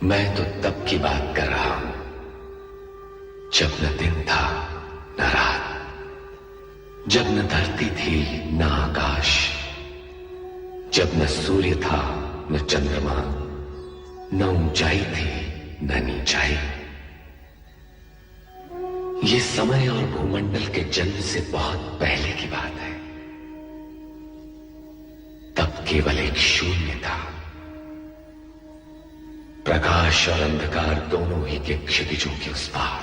मैं तो तब की बात कर रहा हूं जब न दिन था न रात, जब न धरती थी न आकाश, जब न सूर्य था न चंद्रमा, न ऊंचाई थी न नीचाई। ये समय और भूमंडल के जन्म से बहुत पहले की बात है। तब केवल एक शून्य था। प्रकाश और अंधकार दोनों ही के क्षितिजों के उस पार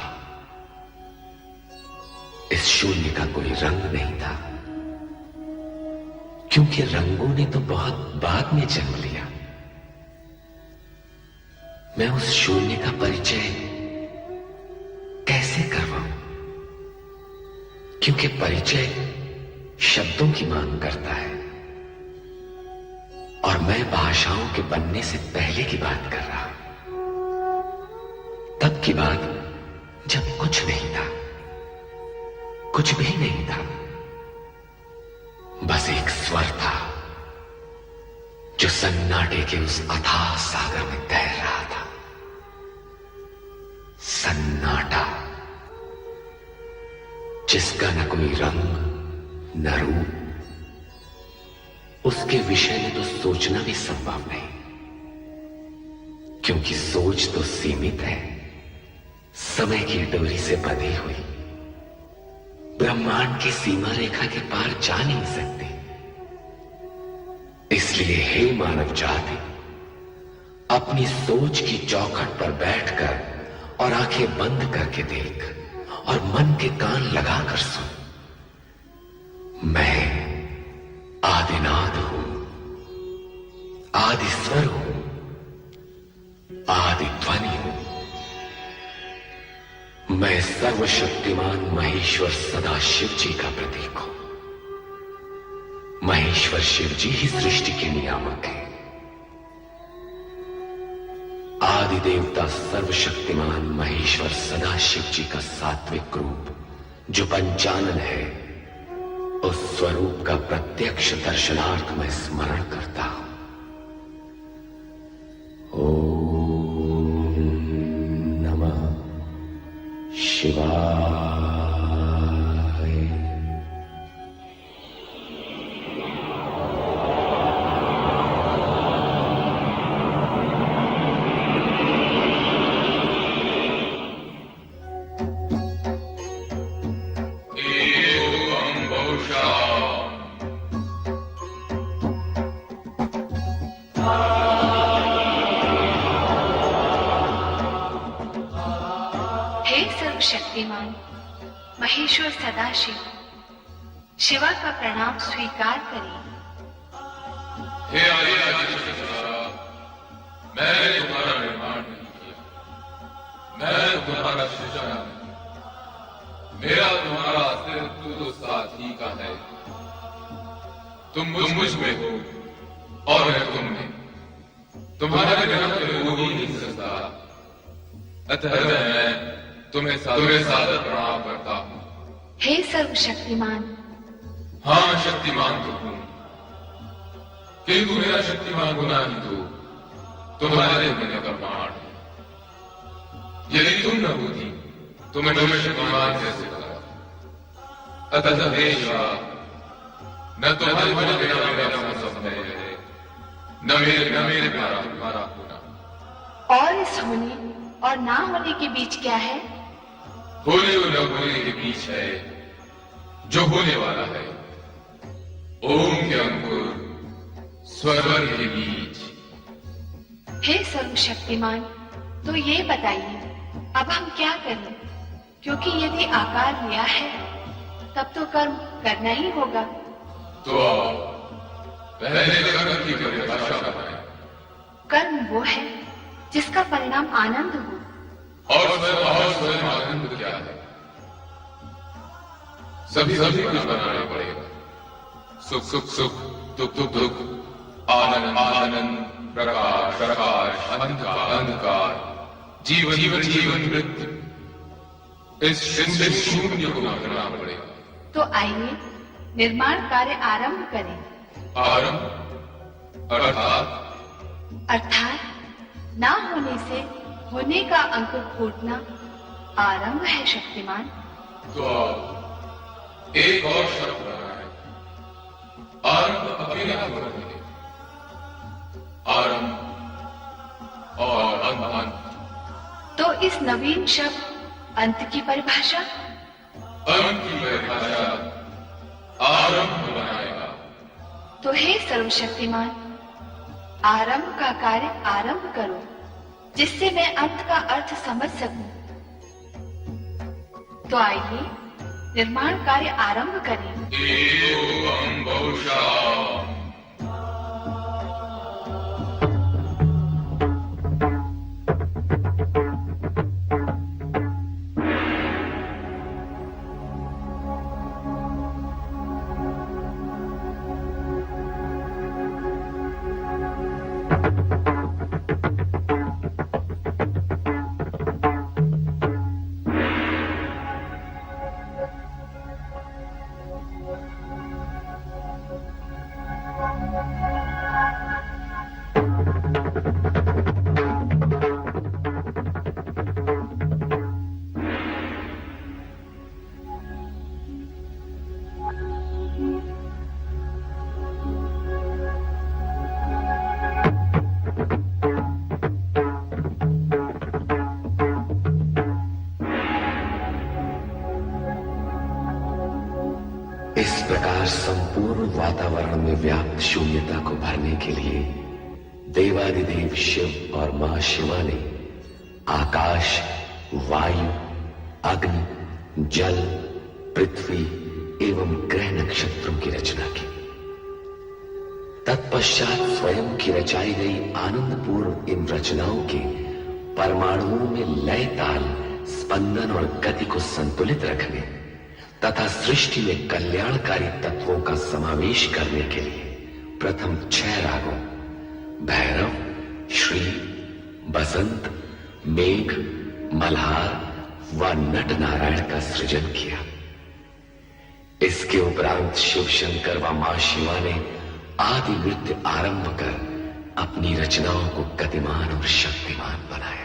इस शून्य का कोई रंग नहीं था, क्योंकि रंगों ने तो बहुत बाद में जन्म लिया। मैं उस शून्य का परिचय कैसे करवाऊं, क्योंकि परिचय शब्दों की मांग करता है और मैं भाषाओं के बनने से पहले की बात कर रहा हूं। तब की बात जब कुछ नहीं था, कुछ भी नहीं था, बस एक स्वर था जो सन्नाटे के उस अथाह सागर में तैर रहा था। सन्नाटा जिसका न कोई रंग न रूप, उसके विषय में तो सोचना भी संभव नहीं, क्योंकि सोच तो सीमित है, समय की डोरी से बंधी हुई, ब्रह्मांड की सीमा रेखा के पार जा नहीं सकती। इसलिए हे मानव जाति, अपनी सोच की चौखट पर बैठकर और आंखें बंद करके देख और मन के कान लगाकर सुन। मैं आदिनाद हूं, आदि स्वर हूं, आदि ध्वनि हूं। मैं सर्वशक्तिमान महेश्वर सदाशिव जी का प्रतीक हूं। महेश्वर शिव जी ही सृष्टि के नियामक हैं। आदिदेवता सर्वशक्तिमान महेश्वर सदाशिव जी का सात्विक रूप जो पंचानन है, उस स्वरूप का प्रत्यक्ष दर्शनार्थ मैं स्मरण करता हूं। ओम नमः शिवाय। शक्तिमान महेश्वर सदाशिव, शिवा का प्रणाम स्वीकार करें। हे आदिशक्तिधरा, मैं तुम्हारा निर्माण नहीं किया, मैं तुम्हारा सृजन नहीं। मेरा तुम्हारा अस्तित्व तो साथ ही का है। तुम मुझ में हो और मैं तुम में। तुम्हारे बिना हो ही नहीं सकता। अतः मैं तुम्हें सादर प्रणाम करता हूं। हे सर्वशक्तिमान। हाँ, शक्तिमान तो हूं, किंतु मेरा शक्तिमान होना ही तो तुम्हारे होने का प्रमाण है। यदि तुम न होती तो मैं तुम्हें शक्तिमान कैसे करता। अतः हे शिवा, न तुम्हारे बिना मेरा संभव है, न मेरे बिना तुम्हारा होना। और इस होने और ना होने के बीच क्या है? होने और न होने के बीच है जो होने वाला है। ओम के अंकुर स्वर्ग के बीच। हे सर्वशक्तिमान, तो ये बताइए अब हम क्या करें? क्योंकि यदि आकार लिया है तब तो कर्म करना ही होगा। तो आओ पहले कर्म की परिभाषा बताएं। कर्म वो है जिसका परिणाम आनंद हो। और स्वयं आनंद क्या है? सभी कुछ बनाना पड़ेगा। सुख सुख सुख, दुख दुख दुख, आनंद आनंद, प्रकाश प्रकाश, अंधकार अंधकार, जीवन जीवन मृत्यु। इस शून्य को करना पड़ेगा। तो आइए निर्माण कार्य आरंभ करें। आरंभ अर्थात ना होने से होने का अंकुर फूटना आरंभ है शक्तिमान। तो एक और शब्द बना है, आरंभ अकेला होने, आरंभ और अंत। तो इस नवीन शब्द अंत की परिभाषा? अंत की परिभाषा आरंभ बनाएगा। तो हे सर्वशक्तिमान, आरंभ का कार्य आरंभ करो जिससे मैं अंत का अर्थ समझ सकूं। तो आइए निर्माण कार्य आरंभ करें। एवं बहुशा। इस प्रकार संपूर्ण वातावरण में व्याप्त शून्यता को भरने के लिए देवादिदेव शिव और मां शिवा ने आकाश, वायु, अग्नि, जल, पृथ्वी एवं ग्रह नक्षत्रों की रचना की। तत्पश्चात स्वयं की रचाई गई आनंदपूर्ण इन रचनाओं के परमाणुओं में लय, ताल, स्पंदन और गति को संतुलित रखने तथा सृष्टि में कल्याणकारी तत्वों का समावेश करने के लिए प्रथम 6 रागों भैरव, श्री, बसंत, मेघ, मल्हार व नट नारायण का सृजन किया। इसके उपरांत शिव शंकर व मां शिवा ने आदि नृत्य आरंभ कर अपनी रचनाओं को गतिमान और शक्तिमान बनाया।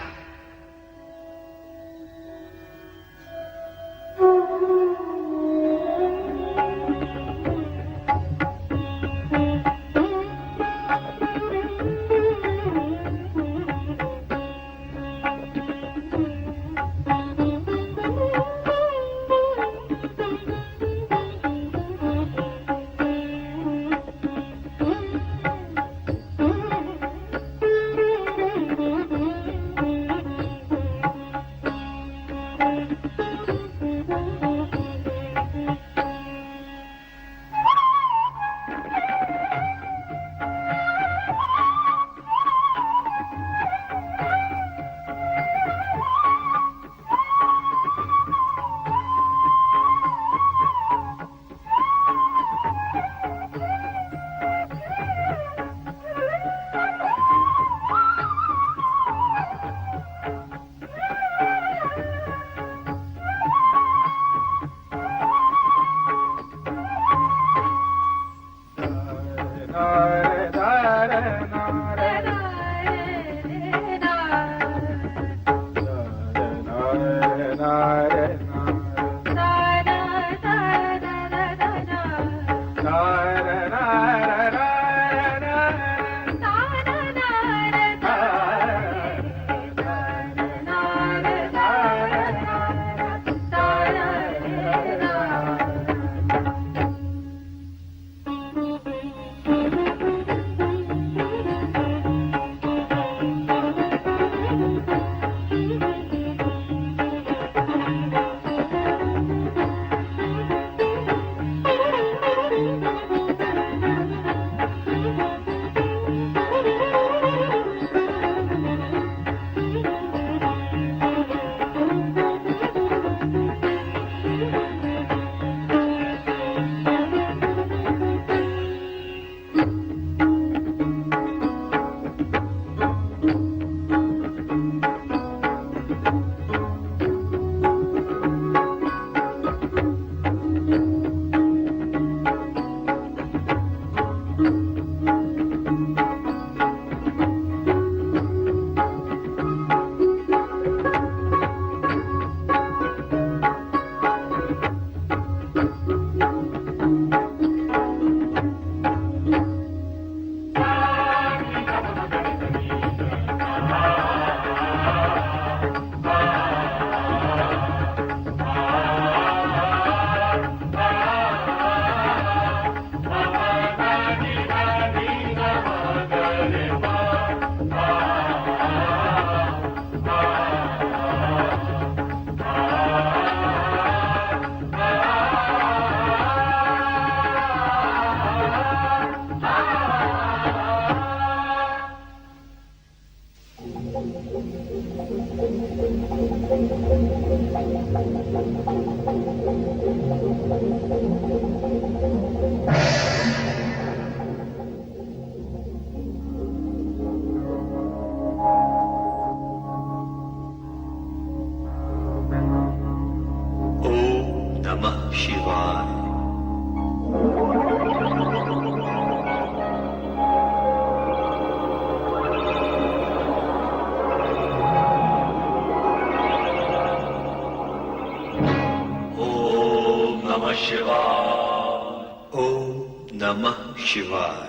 शिवाय।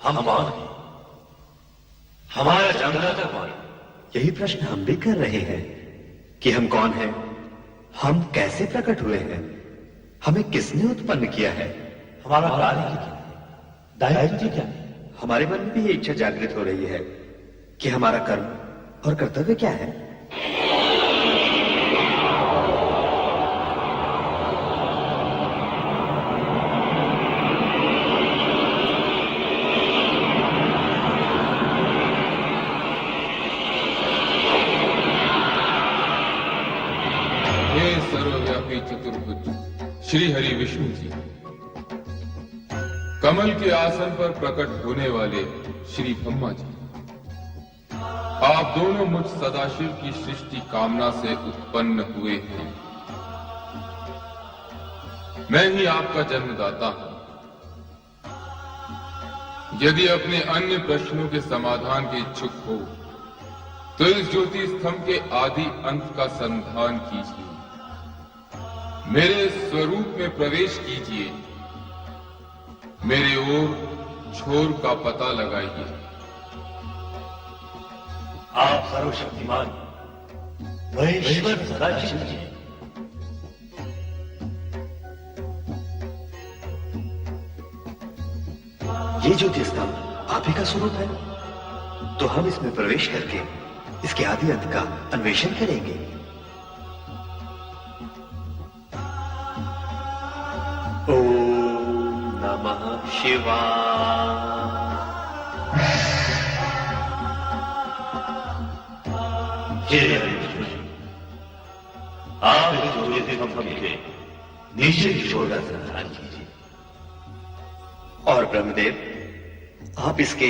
हम कौन हैं? हमारा जन्मदाता कौन है? यही प्रश्न हम भी कर रहे हैं कि हम कौन हैं, हम कैसे प्रकट हुए हैं, हमें किसने उत्पन्न किया है, हमारा कार्य क्या है, दायित्व क्या है। हमारे मन में भी ये इच्छा जागृत हो रही है कि हमारा कर्म और कर्तव्य क्या है। सर्वव्यापी चतुर्भुज श्री हरि विष्णु जी, कमल के आसन पर प्रकट होने वाले श्री ब्रह्मा जी, आप दोनों मुझ सदाशिव की सृष्टि कामना से उत्पन्न हुए हैं। मैं ही आपका जन्मदाता हूं। यदि अपने अन्य प्रश्नों के समाधान के इच्छुक हो तो इस ज्योति स्तंभ के आदि अंत का संधान कीजिए, मेरे स्वरूप में प्रवेश कीजिए, मेरे ओर छोर का पता लगाइए। आप सर्वशक्तिमान महेश्वर सदाशिव जी, ये ज्योति स्तंभ आप ही का स्वरूप है, तो हम इसमें प्रवेश करके इसके आदि अंत का अन्वेषण करेंगे। ओम नमः शिवाय। आप इस ज्योति स्तंभ के नीचे की छोर का संधान कीजिए, और ब्रह्मदेव आप इसके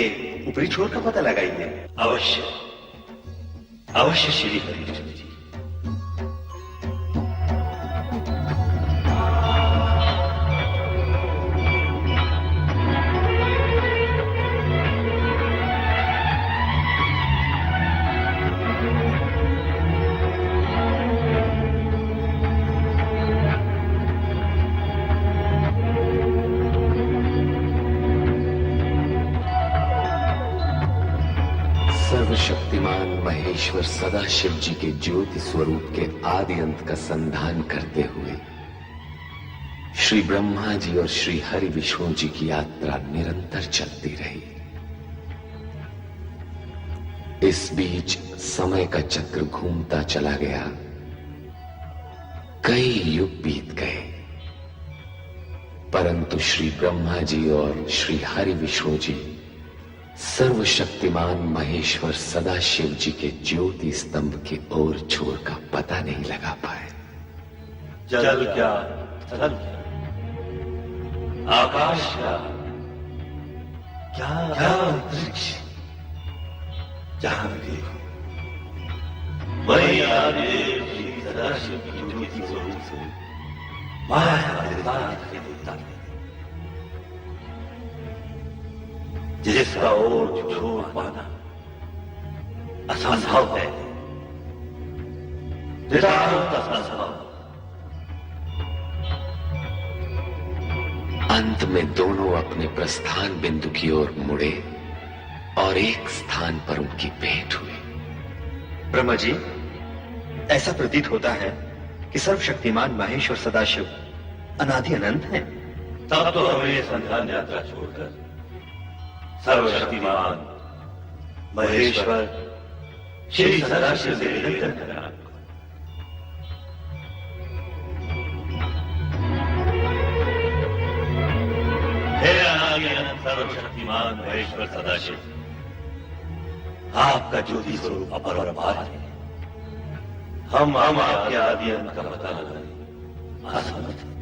ऊपरी छोर का पता लगाइए। अवश्य अवश्य श्री हरिविष्णु जी। सर्वशक्तिमान महेश्वर सदाशिव जी के ज्योति स्वरूप के आदि अंत का संधान करते हुए श्री ब्रह्मा जी और श्री हरि विष्णु जी की यात्रा निरंतर चलती रही। इस बीच समय का चक्र घूमता चला गया। कई युग बीत गए, परंतु श्री ब्रह्मा जी और श्री हरि विष्णु जी सर्वशक्तिमान महेश्वर सदाशिव जी के ज्योति स्तंभ की ओर छोर का पता नहीं लगा पाए। जल क्या, स्थल क्या, आकाश का क्या, क्या अंतरिक्ष, जहां भी देखो वही आदिदेव श्री सदाशिव की ज्योति स्वरूप से माया का विस्तार दिखाई देता है, जिसका और छोड़ पाना असंभव है, असंभव। अंत में दोनों अपने प्रस्थान बिंदु की ओर मुड़े और एक स्थान पर उनकी भेंट हुई। ब्रह्मा जी, ऐसा प्रतीत होता है कि सर्वशक्तिमान महेश्वर सदाशिव अनादि अनंत हैं। तब तो हमें संधान यात्रा छोड़कर सर्वशक्तिमान महेश्वर श्री सदाशिव से निरंतर करना। हे अनादि अनंत सर्वशक्तिमान महेश्वर सदाशिव, आपका ज्योति स्वरूप अपरंपार है। हम आपके आदि अंत का पता लगाने असमर्थ हैं।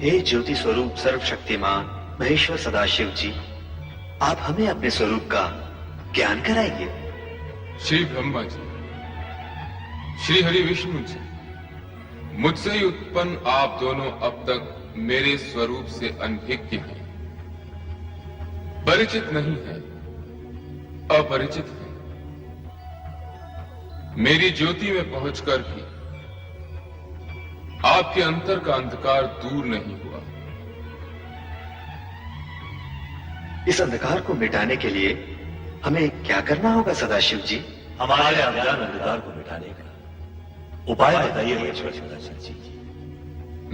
हे ज्योति स्वरूप सर्वशक्तिमान महेश्वर सदाशिव जी, आप हमें अपने स्वरूप का ज्ञान कराइए। श्री ब्रह्मा जी, श्री हरि विष्णु जी, मुझसे ही उत्पन्न आप दोनों अब तक मेरे स्वरूप से अनभिज्ञ हैं, परिचित नहीं है, अपरिचित है। मेरी ज्योति में पहुंचकर भी आपके अंतर का अंधकार दूर नहीं हुआ। इस अंधकार को मिटाने के लिए हमें क्या करना होगा सदाशिव जी? हमारे अज्ञान अंधकार को मिटाने का उपाय बताइए महेश्वर सदाशिव जी।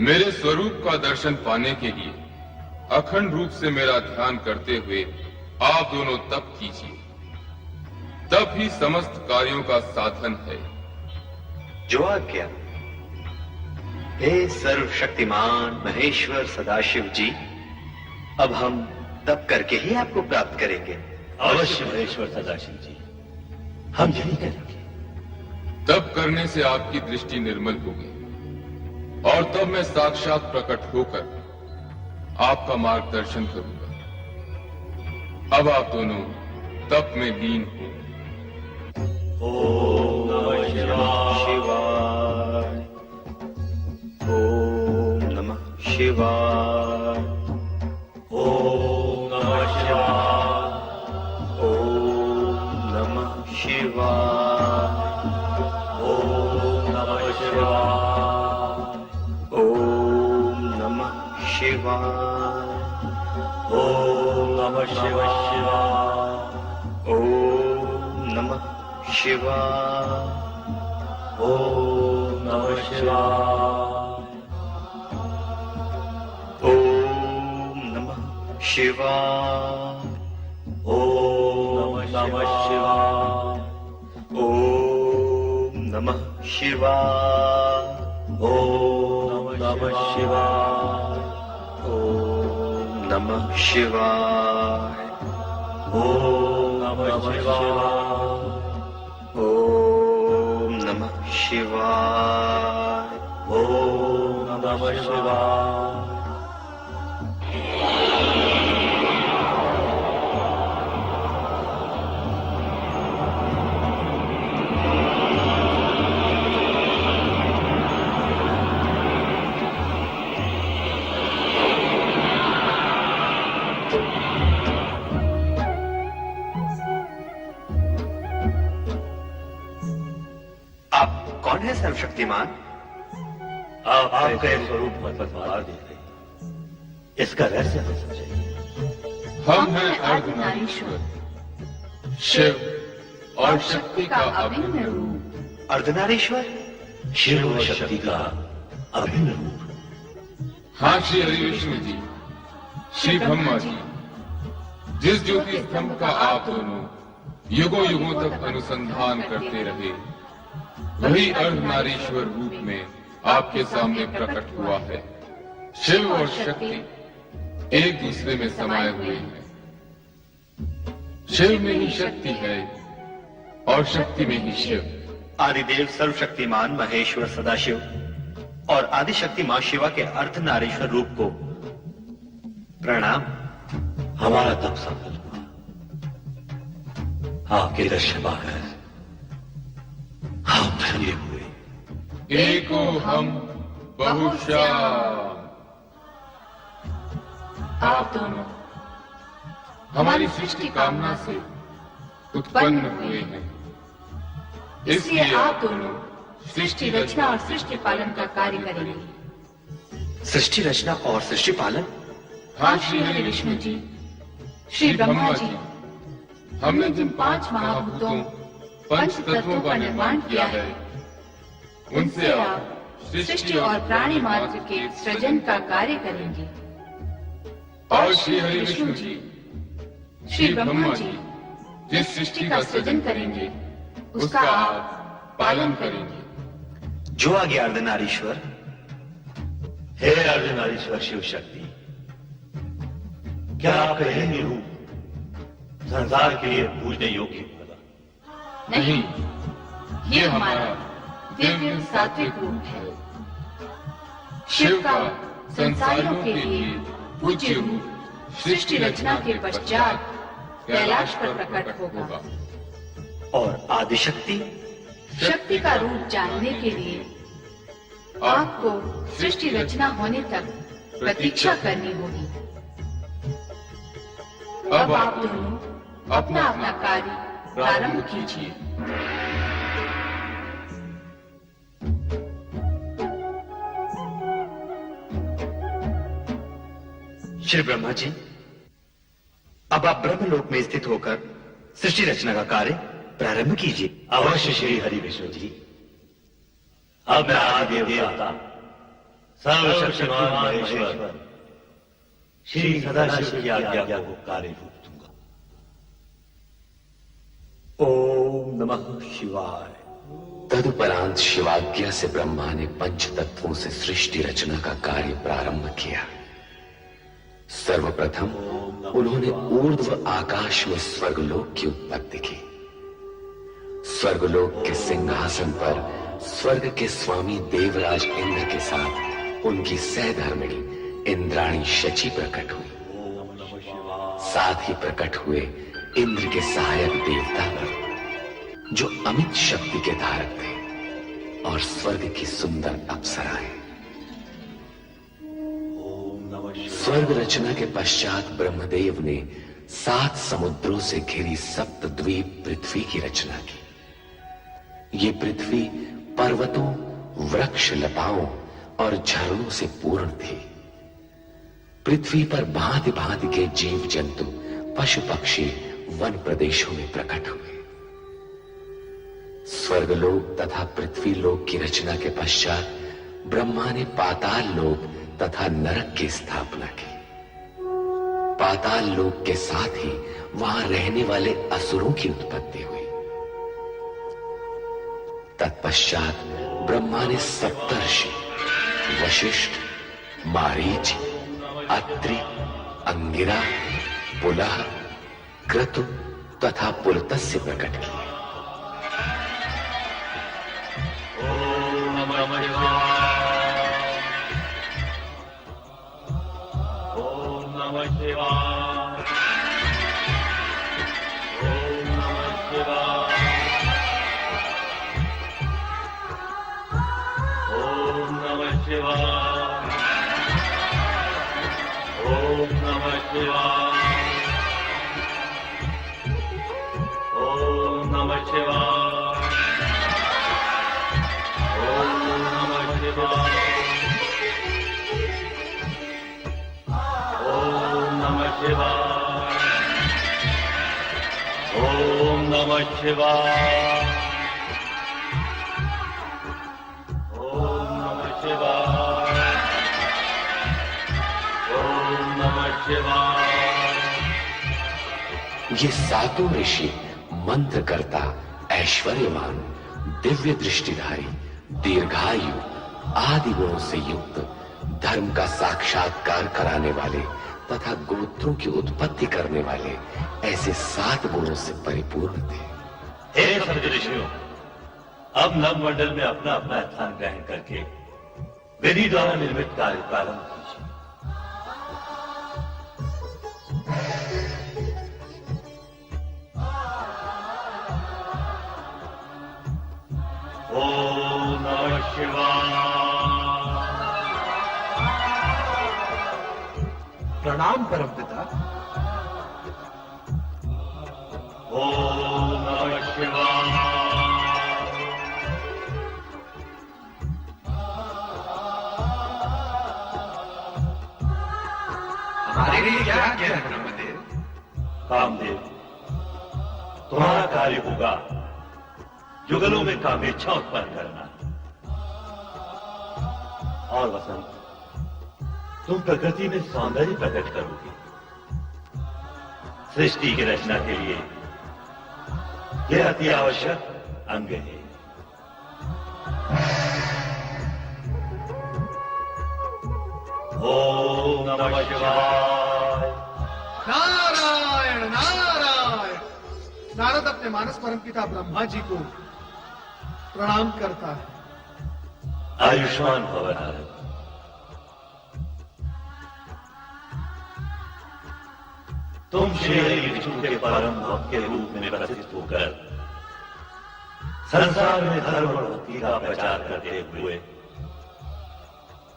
मेरे स्वरूप का दर्शन पाने के लिए अखंड रूप से मेरा ध्यान करते हुए आप दोनों तप कीजिए, तप ही समस्त कार्यों का साधन है। जो आज्ञा। हे सर्वशक्तिमान महेश्वर सदाशिव जी, अब हम तप करके ही आपको प्राप्त करेंगे। अवश्य महेश्वर सदाशिव जी, हम यही करेंगे। तप करने से आपकी दृष्टि निर्मल होगी और तब मैं साक्षात प्रकट होकर आपका मार्गदर्शन करूंगा। अब आप दोनों तप में लीन हो ओम नमः शिवाय। ओम नमः शिवाय। ओम नमः शिवाय। ओम नमः शिवाय। ओम नमः शिवाय। ओम नमः शिवाय। ओम नमः शिवाय। ओम नमः शिवाय। ओम नमः शिवाय। ओम नमः शिवाय। ओम नमः शिवाय। ओम नमः शिवाय। ओम नमः शिवाय। ओम नमः शिवाय। ओम नमः शिवाय। ओम नमः शिवाय। ओम नमः शिवाय। आप कौन है सर्वशक्तिमान? आप आपका एक स्वरूप बदलवा दे रहे हैं। इसका रहस्य हमें समझाइए। हम हैं अर्धनारीश्वर, शिव और शक्ति का अभिन्न रूप। अर्धनारीश्वर? शिव और शक्ति का अभिन्न रूप। हाँ श्री हरि विष्णु जी, श्री ब्रह्मा जी, जिस ज्योति स्तंभ का आप दोनों युगों युगों तक अनुसंधान करते रहे, वही अर्धनारीश्वर रूप में आपके सामने प्रकट हुआ है। शिव और शक्ति एक दूसरे में समाये हुए हैं। शिव में ही शक्ति है और शक्ति में ही शिव। आदिदेव सर्वशक्तिमान महेश्वर सदाशिव और आदिशक्ति मां शिवा के अर्धनारीश्वर रूप को प्रणाम। हमारा तप सफल हुआ। आपके दर्शन पाकर हम धन्य हुए। एको हम बहुश्याम। आप दोनों हमारी सृष्टि कामना से उत्पन्न हुए हैं, इसलिए आप दोनों सृष्टि रचना और सृष्टि पालन का कार्य करेंगे। सृष्टि रचना और सृष्टि पालन? हाँ श्री हरि विष्णु जी, श्री ब्रह्मा जी, हमने जिन 5 महाभूतों पंच तत्वों का निर्माण किया है, उनसे आप सृष्टि और प्राणी मात्र के सृजन का कार्य करेंगे। और श्री हरि विष्णु जी, श्री ब्रह्मा जी, जिस सृष्टि का सृजन करेंगे, उसका आप पालन करेंगे। जो आगे अर्धनारीश्वर। हे अर्धनारीश्वर शिव शक्ति, क्या आपका यह रूप संसार के लिए पूजने योग्य होगा? नहीं, ये हमारा दिव्य सात्विक रूप है। शिव का संसारियों के लिए पूज्य रूप सृष्टि रचना के पश्चात कैलाश पर प्रकट होगा। और आदिशक्ति? शक्ति का रूप जानने के लिए आपको सृष्टि रचना होने तक प्रतीक्षा करनी होगी। अब आप दोनों अपना अपना कार्य प्रारंभ कीजिए। श्री ब्रह्मा जी, अब आप ब्रह्मलोक में स्थित होकर सृष्टि रचना का कार्य प्रारंभ कीजिए। अवश्य श्री हरि विष्णु जी। अब मैं आदि देवता सर्वशक्तिमान महेश्वर श्री सदाशिव की आज्ञा को कार्य रूप दूंगा। ओम नमः शिवाय। तदुपरांत शिवाज्ञा से ब्रह्मा ने पंच तत्वों से सृष्टि रचना का कार्य प्रारंभ किया। सर्वप्रथम उन्होंने ऊर्ध्व आकाश में स्वर्गलोक की उत्पत्ति की। स्वर्गलोक के सिंहासन पर स्वर्ग के स्वामी देवराज इंद्र के साथ उनकी सहधर्मिणी इंद्राणी शची प्रकट हुई। साथ ही प्रकट हुए इंद्र के सहायक देवता जो अमित शक्ति के धारक थे, और स्वर्ग की सुंदर अप्सराएं। स्वर्ग रचना के पश्चात ब्रह्मदेव ने 7 समुद्रों से घिरी सप्तद्वीप पृथ्वी की रचना की। ये पृथ्वी पर्वतों, वृक्ष लताओं और झरनों से पूर्ण थी। पृथ्वी पर भांति भांति के जीव जंतु, पशु पक्षी वन प्रदेशों में प्रकट हुए। स्वर्गलोक तथा पृथ्वी लोक की रचना के पश्चात ब्रह्मा ने पाताल लोक तथा नरक की स्थापना की। पाताल लोक के साथ ही वहां रहने वाले असुरों की उत्पत्ति हुई। तत्पश्चात ब्रह्मा ने सप्तर्षि वशिष्ठ, मारीच, अत्रि, अंगिरा, पुलह, क्रतु तथा पुलत्स्य प्रकट किए। ये सातों ऋषि मंत्रकर्ता, ऐश्वर्यवान, दिव्य दृष्टिधारी, दीर्घायु आदि गुणों से युक्त, धर्म का साक्षात्कार कराने वाले तथा गोत्रों की उत्पत्ति करने वाले ऐसे 7 गुणों से परिपूर्ण थे। हे सप्त ऋषियों, अब नवमंडल में अपना अपना स्थान ग्रहण करके विधि द्वारा निर्मित कार्य प्रारंभ कीजिए। ओम नमः शिवाय। प्रणाम परमपिता। ओम नमः शिवाय। हमारे लिए क्या आज्ञा है ब्रह्मदेव? कामदेव, तुम्हारा कार्य होगा युगलों में कामेच्छा उत्पन्न करना। और वसंत, तुम प्रकृति में सौंदर्य प्रकट करोगे। सृष्टि की रचना के लिए यह अति आवश्यक अंग है। ओम नमः शिवाय। नारायण नारायण। नारद अपने मानस परमपिता ब्रह्मा जी को प्रणाम करता है। आयुष्मान भव नारद। तुम श्री हरि विष्णु के परम भक्त के रूप में प्रसिद्ध होकर संसार में धर्म और भक्ति का प्रचार करते हुए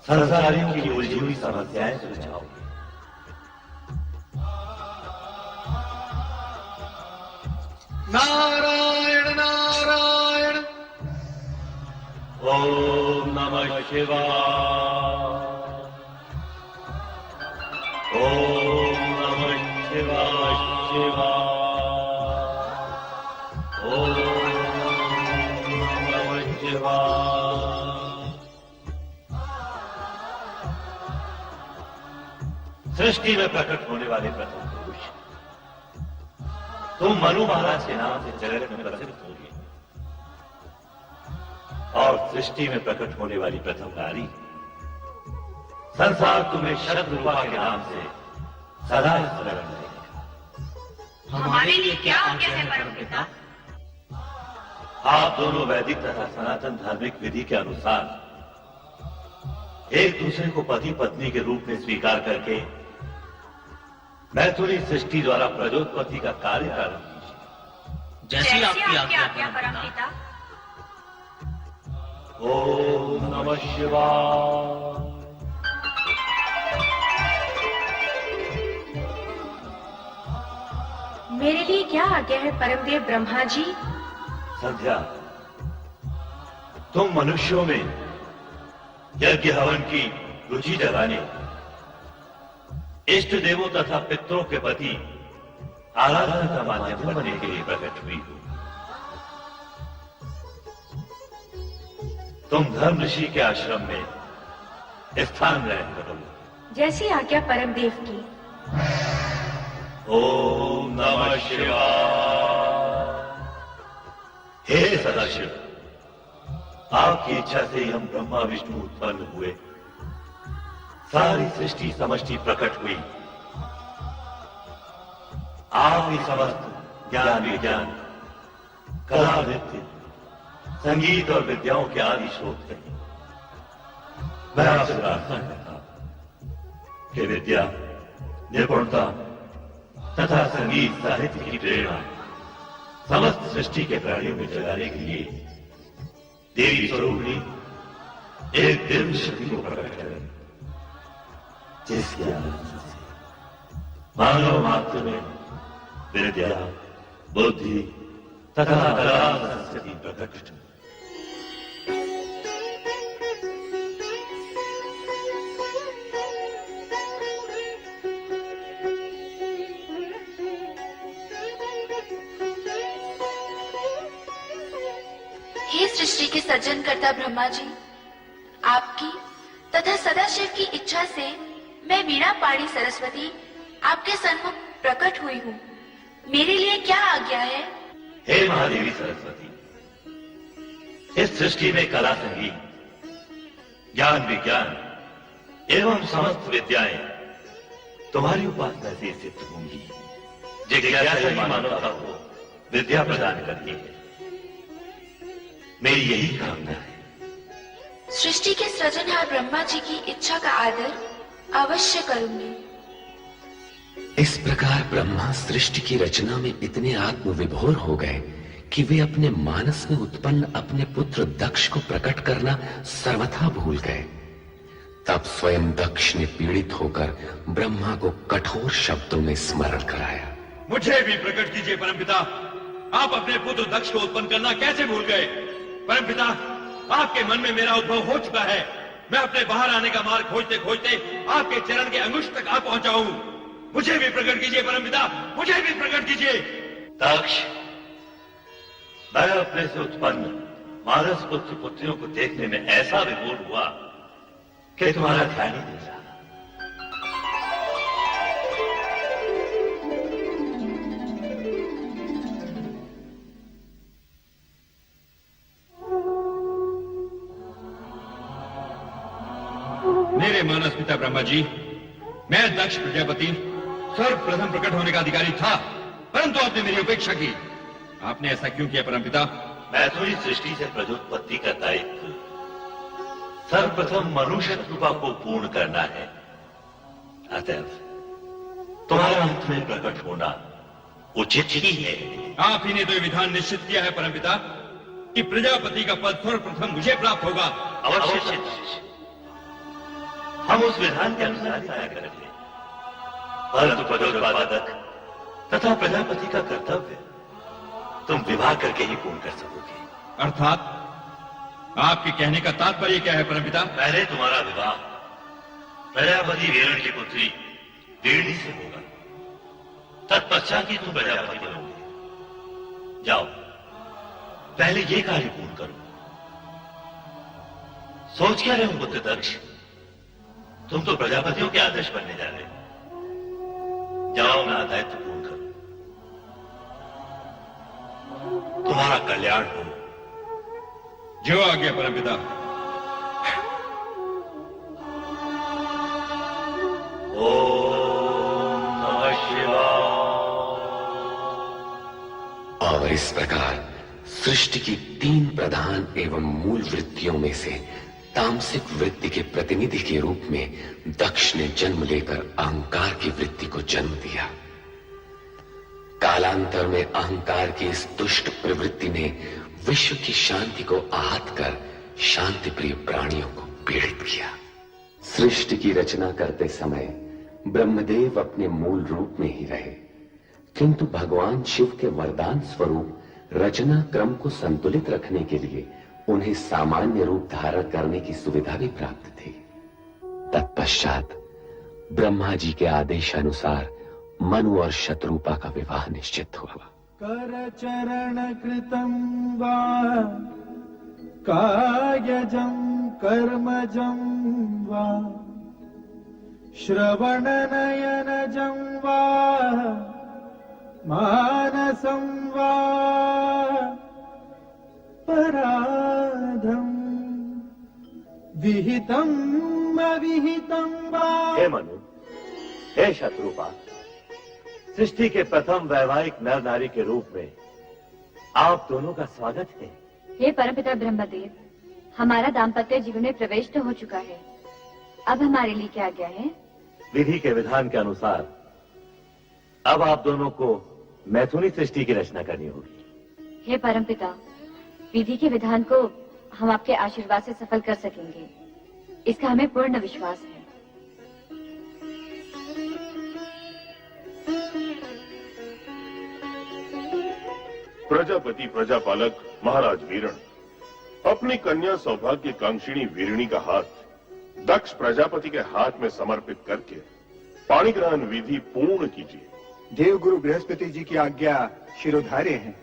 संसारियों की उलझी हुई समस्याएं सुलझाओगे। नारायण नारायण। ओम नमः शिवाय। ओम नमः शिवाय शिवाय। ओम नमः शिवाय। सृष्टि में प्रकट होने वाले प्रथम पुरुष तुम मनु महाराज के नाम से जगत में प्रसिद्ध होगे। और सृष्टि में प्रकट होने वाली प्रथम नारी संसार तुम्हें शतरूपा के नाम से सदा स्मरण रहेगा। हमारे लिए क्या आज्ञा है परमपिता? आप दोनों वैदिक तथा सनातन धार्मिक विधि के अनुसार एक दूसरे को पति पत्नी के रूप में स्वीकार करके मैथुनी सृष्टि द्वारा प्रजोत्पत्ति का कार्य प्रारंभ कीजिए। जैसी आपकी आज्ञा परमपिता। ओम नमः शिवाय। मेरे लिए क्या आज्ञा है परमदेव ब्रह्मा जी? संध्या, तुम मनुष्यों में यज्ञ हवन की रुचि जगाने, इष्ट देवों तथा पितरों के प्रति आराधना का माध्यम बनने के लिए प्रकट हुई हो। तुम धर्म ऋषि के आश्रम में स्थान ग्रहण करोगे। जैसी आज्ञा परमदेव की। ओम नमः शिवाय। हे सदाशिव, आपकी इच्छा से ही हम ब्रह्मा विष्णु उत्पन्न हुए, सारी सृष्टि समष्टि प्रकट हुई। आप ही समस्त ज्ञान विज्ञान, कला नृत्य, संगीत और विद्याओं के आदि स्रोत हैं। मैं आपसे प्रार्थना करता हूं कि विद्या, निपुणता तथा संगीत साहित्य की प्रेरणा समस्त सृष्टि के प्राणियों में जगाने के लिए देवी स्वरूपी एक दिव्य शक्ति को प्रकट करें, जिसके आनंद से मानव मात्र में विद्या, बुद्धि तथा कला संस्कृति प्रकट हो। हे सृष्टि के सृजनकर्ता ब्रह्मा जी, आपकी तथा सदाशिव की इच्छा से मैं वीणा पाणी सरस्वती आपके सन्मुख प्रकट हुई हूँ। मेरे लिए क्या आज्ञा है? हे महादेवी सरस्वती, इस सृष्टि में कला, संगीत, ज्ञान विज्ञान एवं समस्त विद्याएं तुम्हारी उपासना से सिद्ध होंगी। जिज्ञासा ही मानवता को विद्या प्रदान करती है। मेरी यही कामना है। सृष्टि के सृजनहार ब्रह्मा जी की इच्छा का आदर अवश्य करूंगी। इस प्रकार ब्रह्मा सृष्टि की रचना में इतने आत्मविभोर हो गए कि वे अपने मानस में उत्पन्न अपने पुत्र दक्ष को प्रकट करना सर्वथा भूल गए। तब स्वयं दक्ष ने पीड़ित होकर ब्रह्मा को कठोर शब्दों में स्मरण कराया। मुझे भी प्रकट कीजिए परमपिता, आप अपने पुत्र दक्ष को उत्पन्न करना कैसे भूल गए? परमपिता, आपके मन में मेरा उद्भव हो चुका है। मैं अपने बाहर आने का मार्ग खोजते खोजते आपके चरण के अंगुष्ठ तक आ पहुंचा हूं। मुझे भी प्रकट कीजिए परमपिता, मुझे भी प्रकट कीजिए। दक्ष, मैं अपने से उत्पन्न मानस पुत्र पुत्रियों को देखने में ऐसा विभोर हुआ कि तुम्हारा ध्यान ही नहीं रहा। मेरे मानस पिता ब्रह्मा जी, मैं दक्ष प्रजापति सर्वप्रथम प्रकट होने का अधिकारी था, परंतु आपने मेरी उपेक्षा की। आपने ऐसा क्यों किया परमपिता? मैं तो इस सृष्टि से प्रजोत्पत्ति का दायित्व सर्वप्रथम मनुष्य कृपा को पूर्ण करना है। अतएव तुम्हारा अंत में प्रकट होना उचित ही है। आप ही ने तो ये विधान निश्चित किया है परमपिता कि प्रजापति का पद सर्वप्रथम मुझे प्राप्त होगा। अवश्य हम उस विधान के अनुसार तय करेंगे, परंतु पदोत्पादक तथा प्रजापति का कर्तव्य तुम विवाह करके ही पूर्ण कर सकोगे। अर्थात आपके कहने का तात्पर्य क्या है परमपिता? पहले तुम्हारा विवाह प्रजापति वीरण की पुत्री वीरणी से होगा, तत्पश्चात ही तुम प्रजापति बनोगे। जाओ, पहले ये कार्य पूर्ण करो। सोच क्या रहे हो पुत्र दक्ष? तुम तो प्रजापतियों के आदर्श बनने जा रहे हो। जाओ, मैं दायित्व पूर्ण करो। तुम्हारा कल्याण हो। जो आ गया परमपिता। ओम नमः शिवाय। और इस प्रकार सृष्टि की 3 प्रधान एवं मूल वृत्तियों में से तामसिक वृत्ति के प्रतिनिधि के रूप में दक्ष ने जन्म लेकर अहंकार की वृत्ति को जन्म दिया। कालांतर में अहंकार की इस दुष्ट प्रवृत्ति ने विश्व की शांति को आहत कर शांति प्रिय प्राणियों को पीड़ित किया। सृष्टि की रचना करते समय ब्रह्मदेव अपने मूल रूप में ही रहे, किंतु भगवान शिव के वरदान स्वरूप रचना क्रम को संतुलित रखने के लिए उन्हें सामान्य रूप धारण करने की सुविधा भी प्राप्त थी। तत्पश्चात ब्रह्मा जी के आदेश अनुसार मनु और शत्रुपा का विवाह निश्चित हुआ। कर चरण कृतं वा कायजं कर्मजं वा श्रवण नयनजं वा मानसं वा पराधं विहितं अविहितं वा। हे मनु, हे शत्रुपा, सृष्टि के प्रथम वैवाहिक नर नारी के रूप में आप दोनों का स्वागत है। हे परमपिता ब्रह्मदेव, हमारा दाम्पत्य जीवन में प्रवेश तो हो चुका है, अब हमारे लिए क्या आज्ञा है? विधि के विधान के अनुसार अब आप दोनों को मैथुनी सृष्टि की रचना करनी होगी। हे परमपिता, विधि के विधान को हम आपके आशीर्वाद से सफल कर सकेंगे, इसका हमें पूर्ण विश्वास है। प्रजापति प्रजापालक महाराज वीरण अपनी कन्या सौभाग्य कांक्षिणी वीरिणी का हाथ दक्ष प्रजापति के हाथ में समर्पित करके पाणी ग्रहण विधि पूर्ण कीजिए। देवगुरु बृहस्पति जी की आज्ञा शिरोधार्य है।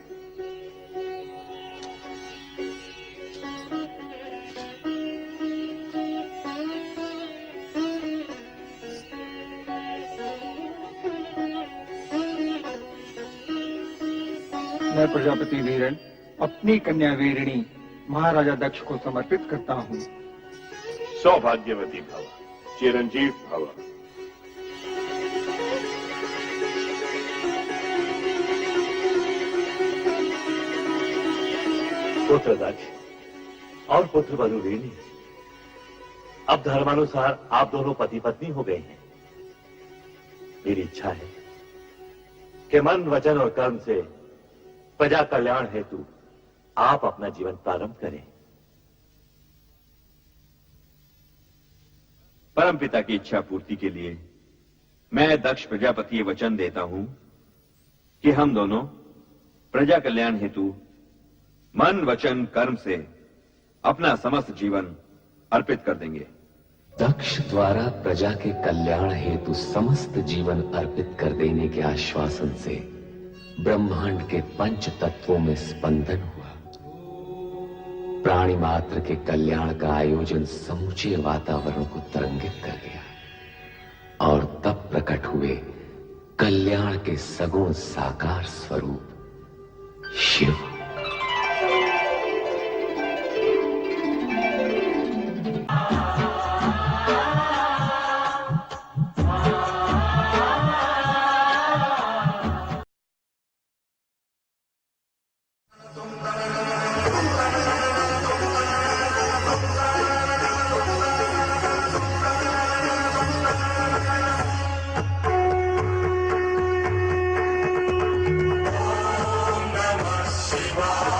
मैं प्रजापति वीरण अपनी कन्या वीरिणी महाराजा दक्ष को समर्पित करता हूँ। सौभाग्यवती भव, चिरंजीव भव। पुत्र दक्ष और पुत्र वधु वीरिणी, अब धर्मानुसार आप दोनों पति पत्नी हो गए हैं। मेरी इच्छा है कि मन, वचन और कर्म से प्रजा कल्याण हेतु आप अपना जीवन प्रारंभ करें। परमपिता की इच्छा पूर्ति के लिए मैं दक्ष प्रजापति ये वचन देता हूं कि हम दोनों प्रजा कल्याण हेतु मन, वचन, कर्म से अपना समस्त जीवन अर्पित कर देंगे। दक्ष द्वारा प्रजा के कल्याण हेतु समस्त जीवन अर्पित कर देने के आश्वासन से ब्रह्मांड के पंच तत्वों में स्पंदन हुआ। प्राणी मात्र के कल्याण का आयोजन समूचे वातावरण को तरंगित कर गया और तब प्रकट हुए कल्याण के सगुण साकार स्वरूप शिव। शिवा